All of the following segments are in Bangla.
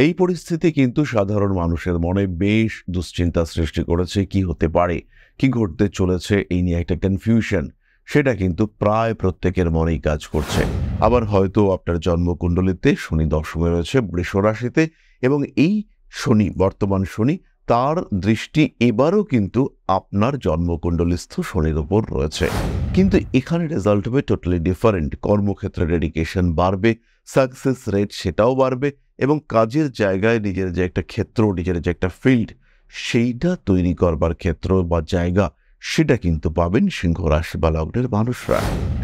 এই পরিস্থিতি কিন্তু সাধারণ মানুষের মনে বেশ দুশ্চিন্তা সৃষ্টি করেছে। কি হতে পারে, কি ঘটতে চলেছে, এই নিয়ে একটা কনফিউশন সেটা কিন্তু প্রায় প্রত্যেকের মনেই কাজ করছে। আবার হয়তো আপনার জন্মকুণ্ডলিতে শনি দশমে রয়েছে বৃষ রাশিতে, এবং এই শনি, বর্তমান শনি, তার দৃষ্টি এবারও কিন্তু আপনার জন্মকুণ্ডলিস্থ শনির ওপর রয়েছে। কিন্তু এখানে রেজাল্ট হবে টোটালি ডিফারেন্ট। কর্মক্ষেত্রে ডেডিকেশন বাড়বে, সাকসেস রেট সেটাও বাড়বে, এবং কাজের জায়গায় নিজের যে একটা ক্ষেত্র, নিজের যে একটা ফিল্ড, সেইটা তৈরি করবার ক্ষেত্র বা জায়গা, সেটা কিন্তু পাবেন সিংহ রাশি বা লগ্নের মানুষরা।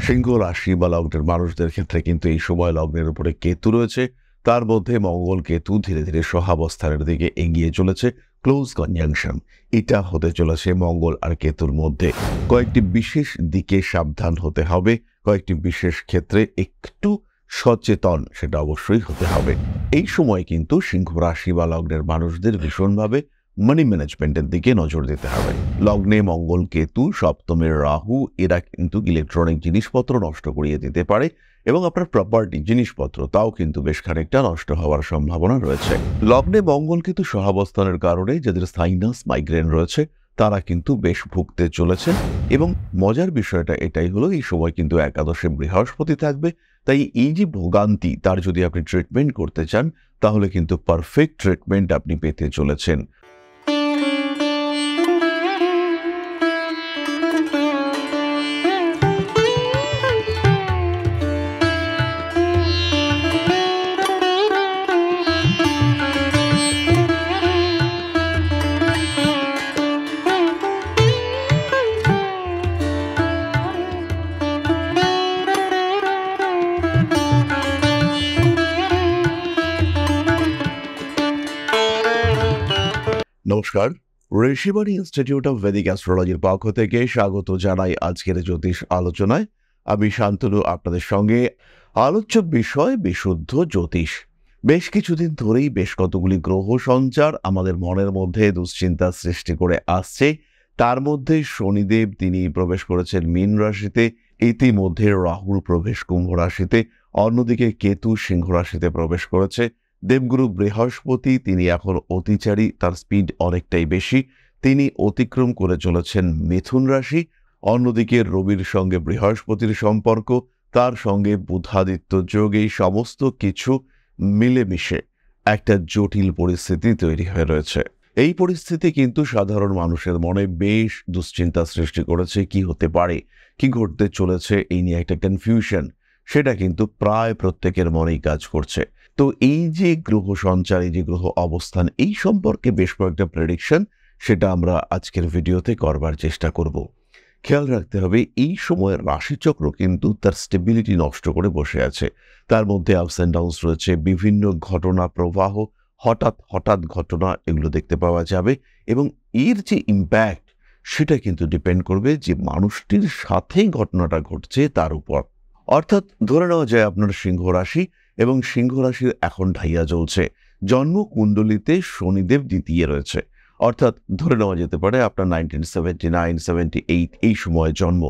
সিংহ রাশি বা লগ্নের মানুষদের ক্ষেত্রে কিন্তু এই সময় লগ্নের উপরে কেতু রয়েছে, তার মধ্যে মঙ্গল কেতু ধীরে ধীরে সহাবস্থানের দিকে এগিয়ে চলেছে। ক্লোজ কনজাংশন এটা হতে চলেছে মঙ্গল আর কেতুর মধ্যে। কয়েকটি বিশেষ দিকে সাবধান হতে হবে, কয়েকটি বিশেষ ক্ষেত্রে একটু সচেতন সেটা অবশ্যই হতে হবে। এই সময় কিন্তু সিংহ রাশি বা লগ্নের মানুষদের ভীষণভাবে মানি ম্যানেজমেন্টের দিকে নজর দিতে হবে। লগ্নে মঙ্গল কেতু, সপ্তমের রাহু, এরা কিন্তু ইলেকট্রনিক জিনিসপত্র নষ্ট করিয়ে দিতে পারে, এবং আপনার প্রপার্টি জিনিসপত্র তাও কিন্তু বেশ খানিকটা নষ্ট হওয়ার সম্ভাবনা রয়েছে। লগ্নে মঙ্গল কেতু সহাবস্থানের কারণে যাদের সাইনাস মাইগ্রেন রয়েছে তারা কিন্তু বেশ ভুগতে চলেছেন। এবং মজার বিষয়টা এটাই হলো, এই সময় কিন্তু একাদশে বৃহস্পতি থাকবে, তাই এই যে ভোগান্তি, তার যদি আপনি ট্রিটমেন্ট করতে চান তাহলে কিন্তু পারফেক্ট ট্রিটমেন্ট আপনি পেতে চলেছেন। নমস্কার, ঋষিবাণী ইনস্টিটিউট অফ ভেদিক অ্যাস্ট্রোলজির পক্ষ থেকে স্বাগত জানাই আজকের জ্যোতিষ আলোচনায়। আমি শান্তনু, আপনাদের সঙ্গে। আলোচ্য বিষয় বিশুদ্ধ জ্যোতিষ। বেশ কিছুদিন ধরেই বেশ কতগুলি গ্রহ সঞ্চার আমাদের মনের মধ্যে দুশ্চিন্তা সৃষ্টি করে আসছে। তার মধ্যে শনিদেব তিনি প্রবেশ করেছেন মীন রাশিতে, ইতিমধ্যে রাহুর প্রবেশ কুম্ভ রাশিতে, অন্যদিকে কেতু সিংহ রাশিতে প্রবেশ করেছে। দেবগুরু বৃহস্পতি তিনি এখন অতিচারী, তার স্পিড অনেকটাই বেশি, তিনি অতিক্রম করে চলেছেন মিথুন রাশি। অন্যদিকে রবির সঙ্গে বৃহস্পতির সম্পর্ক, তার সঙ্গে বুধাদিত্য যোগ, এই সমস্ত কিছু মিলেমিশে একটা জটিল পরিস্থিতি তৈরি হয়ে রয়েছে। এই পরিস্থিতি কিন্তু সাধারণ মানুষের মনে বেশ দুশ্চিন্তা সৃষ্টি করেছে। কি হতে পারে, কি ঘটতে চলেছে, এই নিয়ে একটা কনফিউশন সেটা কিন্তু প্রায় প্রত্যেকের মনেই কাজ করছে। তো এই যে গ্রহ সঞ্চার, এই যে গ্রহ অবস্থান, এই সম্পর্কে বেশ কয়েকটা প্রেডিকশন সেটা আমরা আজকের ভিডিওতে করবার চেষ্টা করব। খেয়াল রাখতে হবে, এই সময় রাশিচক্র কিন্তু তার স্টেবিলিটি নষ্ট করে বসে আছে। তার মধ্যে আপস অ্যান্ড ডাউনস রয়েছে, বিভিন্ন ঘটনা প্রবাহ, হঠাৎ হঠাৎ ঘটনা এগুলো দেখতে পাওয়া যাবে, এবং এর যে ইম্প্যাক্ট সেটা কিন্তু ডিপেন্ড করবে যে মানুষটির সাথে ঘটনাটা ঘটছে তার উপর। অর্থাৎ ধরে নেওয়া যায় আপনার সিংহ রাশি, এবং সিংহ রাশির এখন ঢাইয়া জ্বলছে, জন্ম কুণ্ডলিতে শনিদেব দ্বিতীয় রয়েছে। অর্থাৎ ধরে নেওয়া যেতে পারে আপনার 1979, 78 এই সময়ে জন্ম।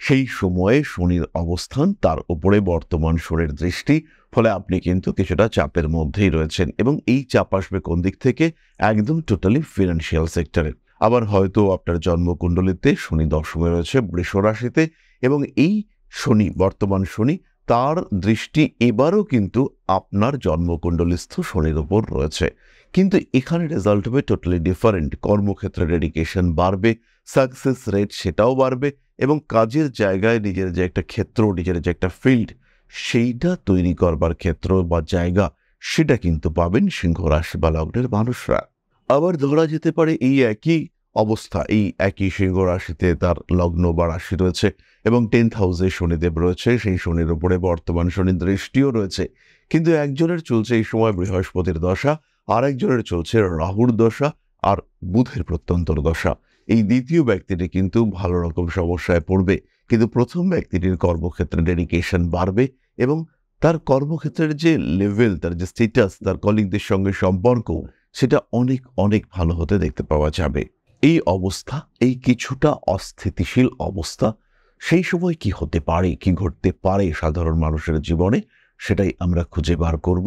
সেই সময়ে শনির অবস্থান, তার উপরে বর্তমান শনির দৃষ্টি, ফলে আপনি কিন্তু কিছুটা চাপের মধ্যেই রয়েছেন। এবং এই চাপ আসবে কোন দিক থেকে? একদম টোটালি ফিনান্সিয়াল সেক্টরে। আবার হয়তো আপনার জন্মকুণ্ডলিতে শনি দশমে রয়েছে বৃষ রাশিতে, এবং এই শনি, বর্তমান শনি, তার দৃষ্টি এবারও কিন্তু আপনার জন্মকুণ্ডলিস্থ শনির ওপর রয়েছে। কিন্তু এখানে রেজাল্ট হবে টোটালি ডিফারেন্ট। কর্মক্ষেত্রে ডেডিকেশন বাড়বে, সাকসেস রেট সেটাও বাড়বে, এবং কাজের জায়গায় নিজের যে একটা ক্ষেত্র, নিজের যে একটা ফিল্ড, সেইটা তৈরি করবার ক্ষেত্র বা জায়গা, সেটা কিন্তু পাবেন সিংহ রাশি বা লগ্নের মানুষরা। আবার ধরা যেতে পারে এই একই অবস্থা, এই একই সিংহ রাশিতে তার লগ্ন বা রাশি রয়েছে, এবং 10th হাউসে শনিদেব রয়েছে, সেই শনির উপরে বর্তমান শনির দৃষ্টিও রয়েছে। কিন্তু একজনের চলছে এই সময় বৃহস্পতির দশা, আর একজনের চলছে রাহুর দশা আর বুধের প্রত্যন্তর দশা। এই দ্বিতীয় ব্যক্তিটি কিন্তু ভালো রকম সমস্যায় পড়বে, কিন্তু প্রথম ব্যক্তিটির কর্মক্ষেত্রে ডেডিকেশন বাড়বে, এবং তার কর্মক্ষেত্রের যে লেভেল, তার যে স্ট্যাটাস, তার কলিগদের সঙ্গে সম্পর্ক, সেটা অনেক অনেক ভালো হতে দেখতে পাওয়া যাবে। এই অবস্থা, এই কিছুটা অস্থিতিশীল অবস্থা, সেই সময় কি হতে পারে, কি ঘটতে পারে সাধারণ মানুষের জীবনে, সেটাই আমরা খুঁজে বার করব।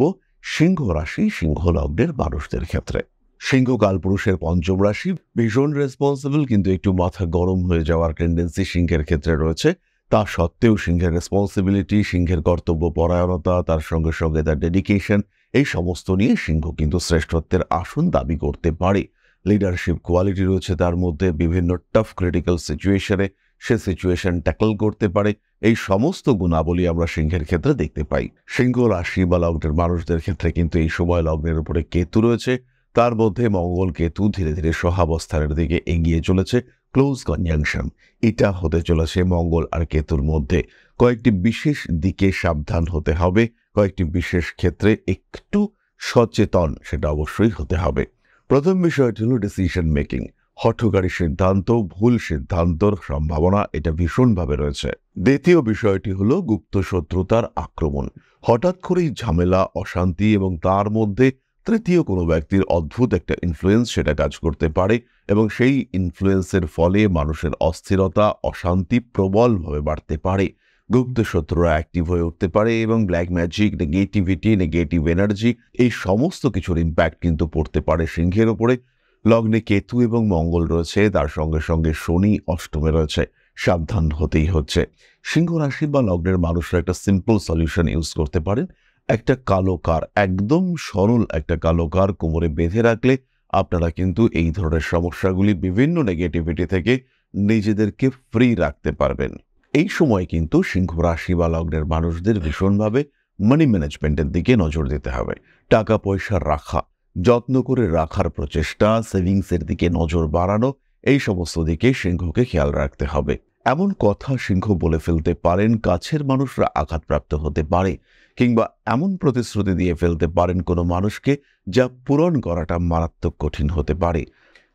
সিংহ রাশি সিংহ লগ্নের মানুষদের ক্ষেত্রে। সিংহ কালপুরুষের পঞ্চম রাশি, ভীষণ রেসপন্সিবল, কিন্তু একটু মাথা গরম হয়ে যাওয়ার টেন্ডেন্সি সিংহের ক্ষেত্রে রয়েছে। তা সত্ত্বেও সিংহের রেসপন্সিবিলিটি, সিংহের কর্তব্য পরায়ণতা, তার সঙ্গে সঙ্গে তার ডেডিকেশন, এই সমস্ত নিয়ে সিংহ কিন্তু শ্রেষ্ঠত্বের আসন দাবি করতে পারে। লিডারশিপ কোয়ালিটি রয়েছে তার মধ্যে, বিভিন্ন টাফ ক্রিটিক্যাল সিচুয়েশনে সে সিচুয়েশন ট্যাকল করতে পারে। এই সমস্ত গুণাবলী আমরা সিংহের ক্ষেত্রে দেখতে পাই। সিংহ রাশি বা লগ্নের মানুষদের ক্ষেত্রে কিন্তু এই সময় লগ্নের উপরে কেতু রয়েছে, তার মধ্যে মঙ্গল কেতু ধীরে ধীরে সহাবস্থানের দিকে এগিয়ে চলেছে, ক্লোজ কনজাংশন। এটা হতে চলেছে মঙ্গল আর কেতুর মধ্যে। কয়েকটি বিশেষ দিকে সাবধান হতে হবে, কয়েকটি বিশেষ ক্ষেত্রে একটু সচেতন সেটা অবশ্যই হতে হবে। প্রথম বিষয়টি হল ডিসিশন মেকিং। হঠকারী সিদ্ধান্ত, ভুল সিদ্ধান্তর সম্ভাবনা এটা ভীষণভাবে রয়েছে। দ্বিতীয় বিষয়টি হলো গুপ্ত শত্রুতার আক্রমণ। হঠাৎ করেই ঝামেলা, অশান্তি এবং তার মধ্যে তৃতীয় কোনো ব্যক্তির অদ্ভুত একটা ইনফ্লুয়েন্স সেটা কাজ করতে পারে, এবং সেই ইনফ্লুয়েন্সের ফলে মানুষের অস্থিরতা, অশান্তি প্রবলভাবে বাড়তে পারে। গুপ্ত শত্রুরা অ্যাক্টিভ হয়ে উঠতে পারে এবং black magic, negativity, negative energy, এই সমস্ত কিছুর ইম্প্যাক্ট কিন্তু পড়তে পারে সিংহের ওপরে। লগ্নে কেতু এবং মঙ্গল রয়েছে, তার সঙ্গে সঙ্গে শনি অষ্টমে রয়েছে, সাবধান হতেই হচ্ছে। সিংহ রাশি বা লগ্নের মানুষরা একটা সিম্পল সলিউশন ইউজ করতে পারেন। একটা কালো কার, একদম সরল একটা কালো কার কোমরে বেঁধে রাখলে আপনারা কিন্তু এই ধরনের সমস্যাগুলি, বিভিন্ন নেগেটিভিটি থেকে নিজেদেরকে ফ্রি রাখতে পারবেন। এই সময় কিন্তু সিংহ রাশি বা লগ্নের মানুষদের ভীষণভাবে মানি ম্যানেজমেন্টের দিকে নজর দিতে হবে। টাকা পয়সা রাখা, যত্ন করে রাখার প্রচেষ্টা, সেভিংসের দিকে নজর বাড়ানো, এই সমস্ত দিকে সিংহকে খেয়াল রাখতে হবে। এমন কথা সিংহ বলে ফেলতে পারেন, কাছের মানুষরা আঘাতপ্রাপ্ত হতে পারে, কিংবা এমন প্রতিশ্রুতি দিয়ে ফেলতে পারেন কোনো মানুষকে যা পূরণ করাটা মারাত্মক কঠিন হতে পারে।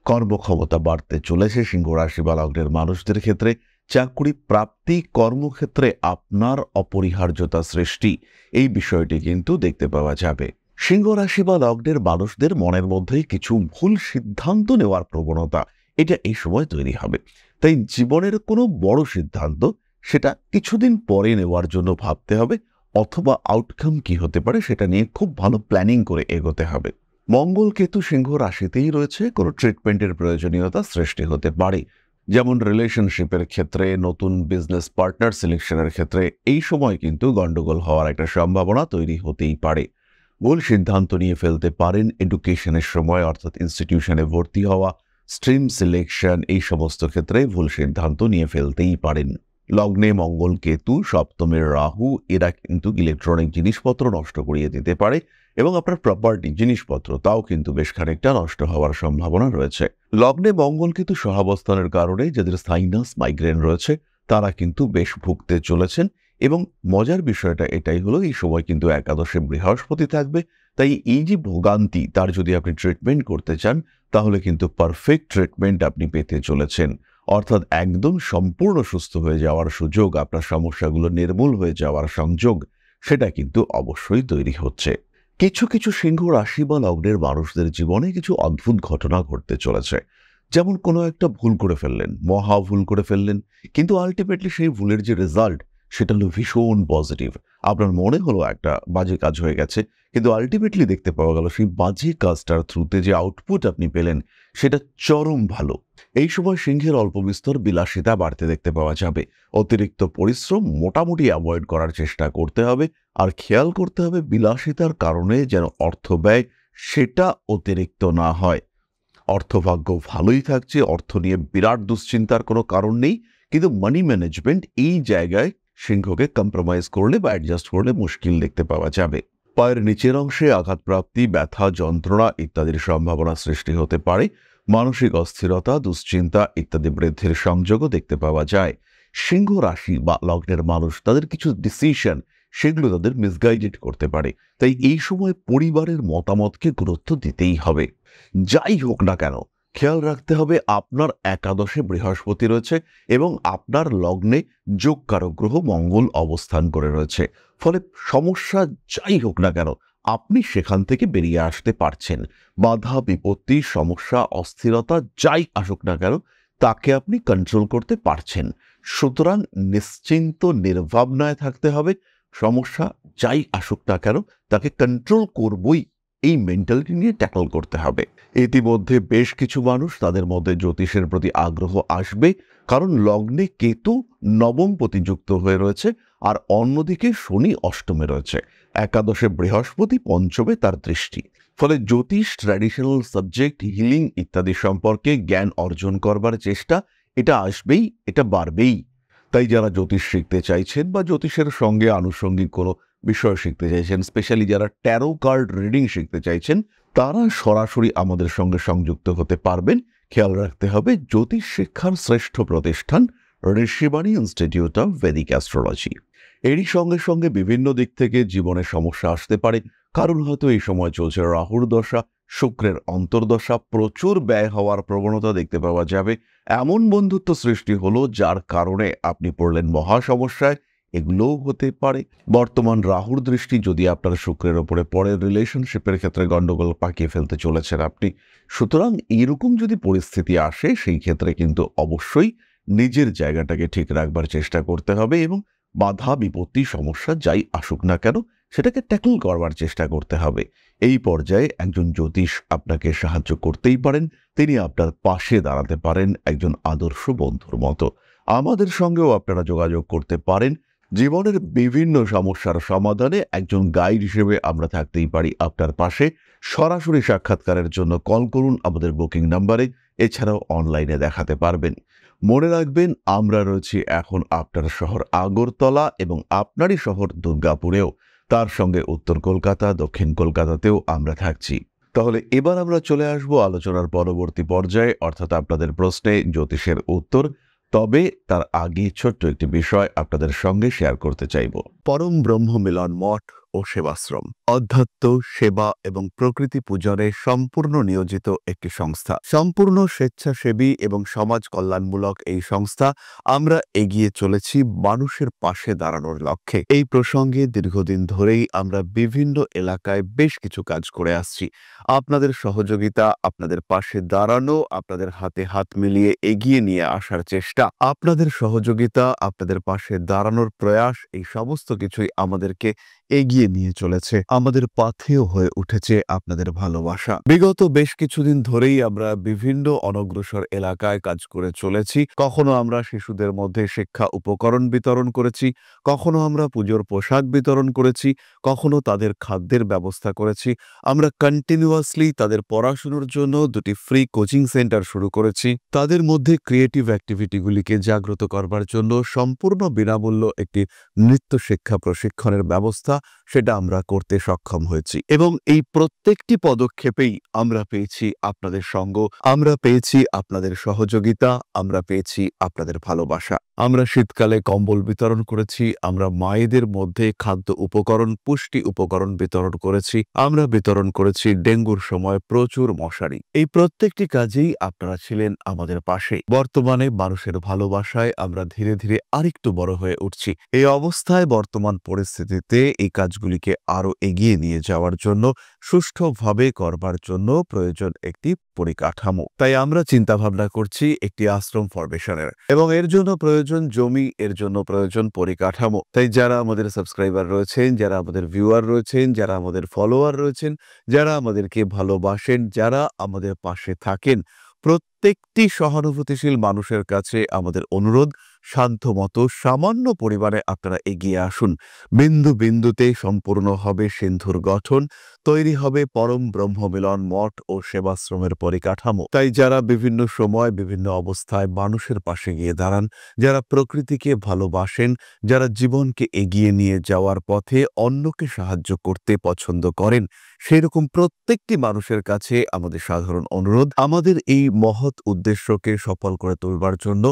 কর্মক্ষমতা বাড়তে চলেছে সিংহ রাশি বা লগ্নের মানুষদের ক্ষেত্রে। চাকরি প্রাপ্তি, কর্মক্ষেত্রে আপনার অপরিহার্যতা সৃষ্টি, এই বিষয়টি কিন্তু দেখতে পাওয়া যাবে। সিংহ রাশি বা লগ্নের মানুষদের মনের মধ্যেই কিছু ভুল সিদ্ধান্ত নেওয়ার প্রবণতা এটা এই সময় তৈরি হবে। তাই জীবনের কোনো বড় সিদ্ধান্ত সেটা কিছুদিন পরে নেওয়ার জন্য ভাবতে হবে, অথবা আউটকাম কি হতে পারে সেটা নিয়ে খুব ভালো প্ল্যানিং করে এগোতে হবে। মঙ্গল কেতু সিংহ রাশিতেই রয়েছে, কোনো ট্রিটমেন্টের প্রয়োজনীয়তা সৃষ্টি হতে পারে, যেমন রিলেশনশিপের ক্ষেত্রে, নতুন বিজনেস পার্টনার সিলেকশনের ক্ষেত্রে এই সময় কিন্তু গন্ডগোল হওয়ার একটা সম্ভাবনা তৈরি হতেই পারে। ভুল সিদ্ধান্ত নিয়ে ফেলতে পারেন এডুকেশনের সময়, অর্থাৎ ইনস্টিটিউশনে ভর্তি হওয়া, স্ট্রিম সিলেকশন, এই সমস্ত ক্ষেত্রে ভুল সিদ্ধান্ত নিয়ে ফেলতেই পারেন। লগ্নে মঙ্গল কেতু, সপ্তমের রাহু, এরা কিন্তু ইলেকট্রনিক জিনিসপত্র নষ্ট করিয়ে দিতে পারে, এবং আপনার প্রপার্টি, জিনিসপত্র, তাও কিন্তু বেশ খানিকটা নষ্ট হওয়ার সম্ভাবনা রয়েছে। লগ্নে মঙ্গল কেতু সহাবস্থানের কারণে যাদের সাইনাস, মাইগ্রেন রয়েছে তারা কিন্তু বেশ ভুগতে চলেছেন। এবং মজার বিষয়টা এটাই হলো, এই সময় কিন্তু একাদশে বৃহস্পতি থাকবে। তাই এই যে ভোগান্তি, তার যদি আপনি ট্রিটমেন্ট করতে চান তাহলে কিন্তু পারফেক্ট ট্রিটমেন্ট আপনি পেতে চলেছেন। অর্থাৎ একদম সম্পূর্ণ সুস্থ হয়ে যাওয়ার সুযোগ, আপনার সমস্যাগুলো নির্মূল হয়ে যাওয়ার সংযোগ, সেটা কিন্তু অবশ্যই তৈরি হচ্ছে। কিছু কিছু সিংহ রাশি বা লগ্নের মানুষদের জীবনে কিছু অদ্ভুত ঘটনা ঘটতে চলেছে। যেমন কোনো একটা ভুল করে ফেললেন, মহা ভুল করে ফেললেন, কিন্তু আলটিমেটলি সেই ভুলের যে রেজাল্ট সেটা হলো ভীষণ পজিটিভ। আপনার মনে হলো একটা বাজে কাজ হয়ে গেছে, কিন্তু আলটিমেটলি দেখতে পাওয়া গেল সেই বাজে কাজটার থ্রুতে যে আউটপুট আপনি পেলেন সেটা চরম ভালো। এই সময় সিংহের অল্প বিস্তর বিলাসিতা বাড়তে দেখতে পাওয়া যাবে। অতিরিক্ত পরিশ্রম মোটামুটি অ্যাভয়েড করার চেষ্টা করতে হবে, আর খেয়াল করতে হবে বিলাসিতার কারণে যেন অর্থ ব্যয় সেটা অতিরিক্ত না হয়। অর্থভাগ্য ভালোই থাকছে, অর্থ নিয়ে বিরাট দুশ্চিন্তার কোনো কারণ নেই, কিন্তু মানি ম্যানেজমেন্ট এই জায়গায় সিংহকে কম্প্রোমাইজ করলে বা অ্যাডজাস্ট করলে মুশকিল দেখতে পাওয়া যাবে। পায়ের নিচের অংশে আঘাতপ্রাপ্তি, ব্যথা, যন্ত্রণা ইত্যাদির সম্ভাবনা সৃষ্টি হতে পারে। মানসিক অস্থিরতা, দুশ্চিন্তা ইত্যাদি বৃদ্ধির সংযোগও দেখতে পাওয়া যায়। সিংহ রাশি বা লগ্নের মানুষ তাদের কিছু ডিসিশন সেগুলো তাদের মিসগাইডেড করতে পারে। তাই এই সময় পরিবারের মতামতকে গুরুত্ব দিতেই হবে। যাই হোক না কেন, খেয়াল রাখতে হবে আপনার একাদশে বৃহস্পতি রয়েছে এবং আপনার লগ্নে যোগকারক গ্রহ মঙ্গল অবস্থান করে রয়েছে। ফলে সমস্যা যাই হোক না কেন আপনি সেখান থেকে বেরিয়ে আসতে পারছেন। বাধা, বিপত্তি, সমস্যা, অস্থিরতা যাই আসুক না কেন তাকে আপনি কন্ট্রোল করতে পারছেন। সুতরাং নিশ্চিন্ত নির্ভাবনায় থাকতে হবে। সমস্যা যাই আসুক না কেন তাকে কন্ট্রোল করবই, এই মেন্টালিটি নিয়ে ট্যাকল করতে হবে। ইতিমধ্যে বেশ কিছু মানুষ তাদের মধ্যে জ্যোতিষের প্রতি আগ্রহ আসবে, কারণ লগ্নে কেতু নবমপতি যুক্ত হয়ে রয়েছে, আর অন্যদিকে শনি অষ্টমে রয়েছে, একাদশে বৃহস্পতি, পঞ্চমে তার দৃষ্টি। ফলে জ্যোতিষ, ট্র্যাডিশনাল সাবজেক্ট, হিলিং ইত্যাদি সম্পর্কে জ্ঞান অর্জন করবার চেষ্টা এটা আসবেই, এটা বাড়বেই। তাই যারা জ্যোতিষ শিখতে চাইছেন বা জ্যোতিষের সঙ্গে আনুষঙ্গিক কোনো বিষয় শিখতে চাইছেন, স্পেশালি যারা ট্যারো কার্ড রিডিং শিখতে চাইছেন, তারা সরাসরি আমাদের সঙ্গে সংযুক্ত হতে পারবেন। খেয়াল রাখতে হবে, জ্যোতিষ শিক্ষার শ্রেষ্ঠ প্রতিষ্ঠান Rishibani institute of Vedic astrology. এরই সঙ্গে সঙ্গে বিভিন্ন দিক থেকে জীবনে সমস্যা আসতে পারে। কারণ হয়তো এই সময় চলছে রাহুর দশা, শুক্রের অন্তর্দশা, প্রচুর ব্যয় হওয়ার প্রবণতা দেখতে পাওয়া যাবে। এমন বন্ধুত্ব সৃষ্টি হলো যার কারণে আপনি পড়লেন মহা সমস্যায়, এগুলোও হতে পারে। বর্তমান রাহুর দৃষ্টি যদি আপনার শুক্রের ওপরে পড়ে, রিলেশনশিপের ক্ষেত্রে গন্ডগোল পাকিয়ে ফেলতে চলেছেন আপনি। সুতরাং এইরকম যদি পরিস্থিতি আসে, সেই ক্ষেত্রে কিন্তু অবশ্যই নিজের জায়গাটাকে ঠিক রাখবার চেষ্টা করতে হবে এবং বাধা বিপত্তি সমস্যা যাই আসুক না কেন সেটাকে ট্যাকল করবার চেষ্টা করতে হবে। এই পর্যায়ে একজন জ্যোতিষ আপনাকে সাহায্য করতেই পারেন, তিনি আপনার পাশে দাঁড়াতে পারেন একজন আদর্শ বন্ধুর মতো। আমাদের সঙ্গেও আপনারা যোগাযোগ করতে পারেন। জীবনের বিভিন্ন সমস্যার সমাধানে একজন গাইড হিসেবে আমরা থাকতেই পারি আপনার পাশে। সরাসরি সাক্ষাৎকারের জন্য কল করুন আমাদের বুকিং নাম্বারে, এছাড়াও অনলাইনে দেখাতে পারবেন। মনে রাখবেন, আমরা রয়েছি এখন আপনার শহর আগরতলা এবং আপনারই শহর দুর্গাপুরেও, তার সঙ্গে উত্তর কলকাতা, দক্ষিণ কলকাতাতেও আমরা থাকছি। তাহলে এবার আমরা চলে আসব আলোচনার পরবর্তী পর্যায়ে, অর্থাৎ আপনাদের প্রশ্নে জ্যোতিষের উত্তর। তবে তার আগে ছোট্ট একটি বিষয় আপনাদের সঙ্গে শেয়ার করতে চাইব। পরম ব্রহ্ম মিলন মঠ ও সেবাশ্রম অধ্যাত্ম, সেবা এবং প্রকৃতি পূজনে সম্পূর্ণ নিয়োজিত একটি সংস্থা। সম্পূর্ণ স্বেচ্ছাসেবী এবং সমাজ কল্যাণমূলক এই সংস্থা আমরা এগিয়ে চলেছি মানুষের পাশে দাঁড়ানোর লক্ষ্যে। এই প্রসঙ্গে দীর্ঘদিন ধরেই আমরা বিভিন্ন এলাকায় বেশ কিছু কাজ করে আসছি। আপনাদের সহযোগিতা, আপনাদের পাশে দাঁড়ানো, আপনাদের হাতে হাত মিলিয়ে এগিয়ে নিয়ে আসার চেষ্টা, আপনাদের সহযোগিতা, আপনাদের পাশে দাঁড়ানোর প্রয়াস, এই সমস্ত কিছুই আমাদেরকে এগিয়ে নিয়ে চলেছে। আমাদের পাথেয় হয়ে উঠেছে আপনাদের ভালোবাসা। বিগত বেশ কিছুদিন ধরেই আমরা বিভিন্ন অনগ্রসর এলাকায় কাজ করে চলেছি। কখনো আমরা শিশুদের মধ্যে শিক্ষা উপকরণ বিতরণ করেছি, কখনো আমরা পুজোর পোশাক বিতরণ করেছি, কখনো তাদের খাদ্যের ব্যবস্থা করেছি। আমরা কন্টিনিউয়াসলি তাদের পড়াশোনার জন্য 2টি ফ্রি কোচিং সেন্টার শুরু করেছি। তাদের মধ্যে ক্রিয়েটিভ অ্যাক্টিভিটিগুলিকে জাগ্রত করবার জন্য সম্পূর্ণ বিনামূল্য একটি নৃত্য শিক্ষা প্রশিক্ষণের ব্যবস্থা, সেটা আমরা করতে সক্ষম হয়েছি। এবং এই প্রত্যেকটি পদক্ষেপেই আমরা পেয়েছি আপনাদের সঙ্গ, আমরা পেয়েছি আপনাদের সহযোগিতা, আমরা পেয়েছি আপনাদের ভালোবাসা। আমরা শীতকালে কম্বল বিতরণ করেছি, আমরা মায়েদের মধ্যে খাদ্য উপকরণ, পুষ্টি উপকরণ বিতরণ করেছি, আমরা বিতরণ করেছি ডেঙ্গুর সময় প্রচুর মশারি। এই প্রত্যেকটি কাজেই আপনারা ছিলেন আমাদের পাশে। বর্তমানে মানুষের ভালোবাসায় আমরা ধীরে ধীরে আরেকটু বড় হয়ে উঠছি। এই অবস্থায় বর্তমান পরিস্থিতিতে এই কাজগুলিকে আরো এগিয়ে নিয়ে যাওয়ার জন্য, সুষ্ঠুভাবে করবার জন্য প্রয়োজন একটি পরিকাঠামো। তাই আমরা চিন্তা ভাবনা করছি একটি আশ্রম ফরমেশনের, এবং এর জন্য প্রয়োজন জমি, এর জন্য প্রয়োজন পরিকাঠামো। তাই যারা আমাদের সাবস্ক্রাইবার রয়েছেন, যারা আমাদের ভিউয়ার রয়েছেন, যারা আমাদের ফলোয়ার রয়েছেন, যারা আমাদেরকে ভালোবাসেন, যারা আমাদের পাশে থাকেন, প্রত্যেকটি সহানুভূতিশীল মানুষের কাছে আমাদের অনুরোধ, সাধ্যমতো সামান্য পরিমাণে আপনারা এগিয়ে আসুন। বিন্দু বিন্দুতে সম্পূর্ণ হবে সিন্ধুর গঠন, তৈরি হবে পরম ব্রহ্মমিলন মঠ ও সেবাশ্রমের পরিকাঠামো। তাই যারা বিভিন্ন সময় বিভিন্ন অবস্থায় মানুষের পাশে গিয়ে দাঁড়ান, যারা প্রকৃতিকে ভালোবাসেন, যারা জীবনকে এগিয়ে নিয়ে যাওয়ার পথে অন্যকে সাহায্য করতে পছন্দ করেন, সেরকম প্রত্যেকটি মানুষের কাছে আমাদের সাধারণ অনুরোধ, আমাদের এই মহৎ উদ্দেশ্যকে সফল করে তুলবার জন্য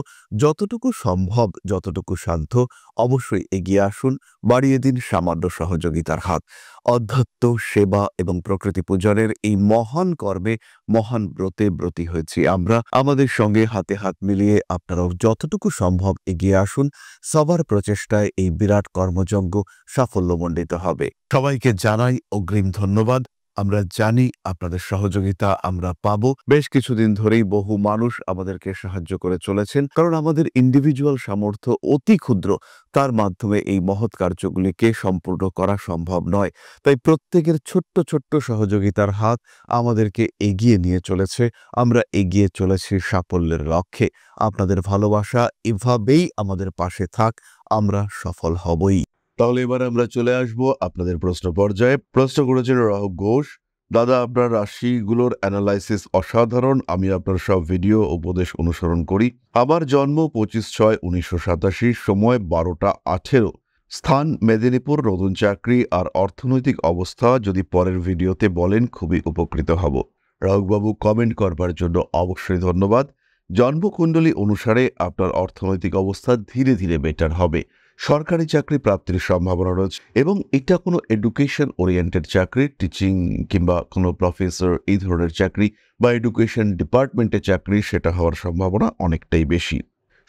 যতটুকু সম্ভব, যতটুকু সাধ্য, অবশ্যই এগিয়ে আসুন, বাড়িয়ে দিন সামান্য সহযোগিতার হাত। অধ্যাত্ম, সেবা এবং প্রকৃতি পূজনের এই মহান কর্মে, মহান ব্রতে ব্রতী হয়েছি আমরা। আমাদের সঙ্গে হাতে হাত মিলিয়ে আপনারাও যতটুকু সম্ভব এগিয়ে আসুন। সবার প্রচেষ্টায় এই বিরাট কর্মযজ্ঞ সাফল্যমণ্ডিত হবে। সবাইকে জানাই অগ্রিম ধন্যবাদ। আমরা জানি আপনাদের সহযোগিতা আমরা পাবো। বেশ কিছুদিন ধরেই বহু মানুষ আমাদেরকে সাহায্য করে চলেছেন, কারণ আমাদের ইন্ডিভিজুয়াল সামর্থ্য অতি ক্ষুদ্র। তার মাধ্যমে এই মহৎ কার্যগুলিকে সম্পূর্ণ করা সম্ভব নয়। তাই প্রত্যেকের ছোট্ট ছোট্ট সহযোগিতার হাত আমাদেরকে এগিয়ে নিয়ে চলেছে। আমরা এগিয়ে চলেছি সাফল্যের লক্ষ্যে। আপনাদের ভালোবাসা এভাবেই আমাদের পাশে থাক, আমরা সফল হবই। তাহলে এবার আমরা চলে আসব আপনাদের প্রশ্ন পর্যায়ে। প্রশ্ন করেছেন রাহুল ঘোষ। দাদা, আপনার রাশিগুলোর অ্যানালাইসিস অসাধারণ। আমি আপনার সব ভিডিও উপদেশ অনুসরণ করি। আমার জন্ম 25/6/1987, সময় 12টা 18, স্থান মেদিনীপুর, নতুন চাকরি আর অর্থনৈতিক অবস্থা যদি পরের ভিডিওতে বলেন খুবই উপকৃত হব। রাহুলবাবু, কমেন্ট করবার জন্য অবশ্যই ধন্যবাদ। জন্মকুণ্ডলী অনুসারে আপনার অর্থনৈতিক অবস্থা ধীরে ধীরে বেটার হবে। সরকারি চাকরি প্রাপ্তির সম্ভাবনা রয়েছে এবং এটা কোনো এডুকেশন ওরিয়েন্টেড চাকরি, টিচিং কিংবা কোনো প্রফেসর এই ধরনের চাকরি বা এডুকেশন ডিপার্টমেন্টের চাকরি, সেটা হওয়ার সম্ভাবনা অনেকটাই বেশি।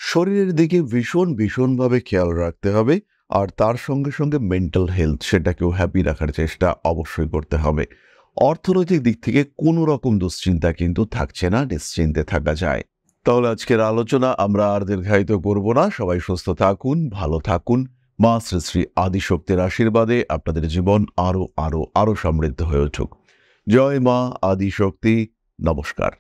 শরীরের দিকে ভীষণভাবে খেয়াল রাখতে হবে, আর তার সঙ্গে সঙ্গে মেন্টাল হেলথ, সেটাকেও হ্যাপি রাখার চেষ্টা অবশ্যই করতে হবে। অর্থনৈতিক দিক থেকে কোনো রকম দুশ্চিন্তা কিন্তু থাকছে না, নিশ্চিন্তে থাকা যায়। তাহলে আজকের আলোচনা আমরা আর দীর্ঘায়িত করব না। সবাই সুস্থ থাকুন, ভালো থাকুন। মা শ্রী শ্রী আদিশক্তির আশীর্বাদে আপনাদের জীবন আরো সমৃদ্ধ হয়ে উঠুক। জয় মা আদিশক্তি। নমস্কার।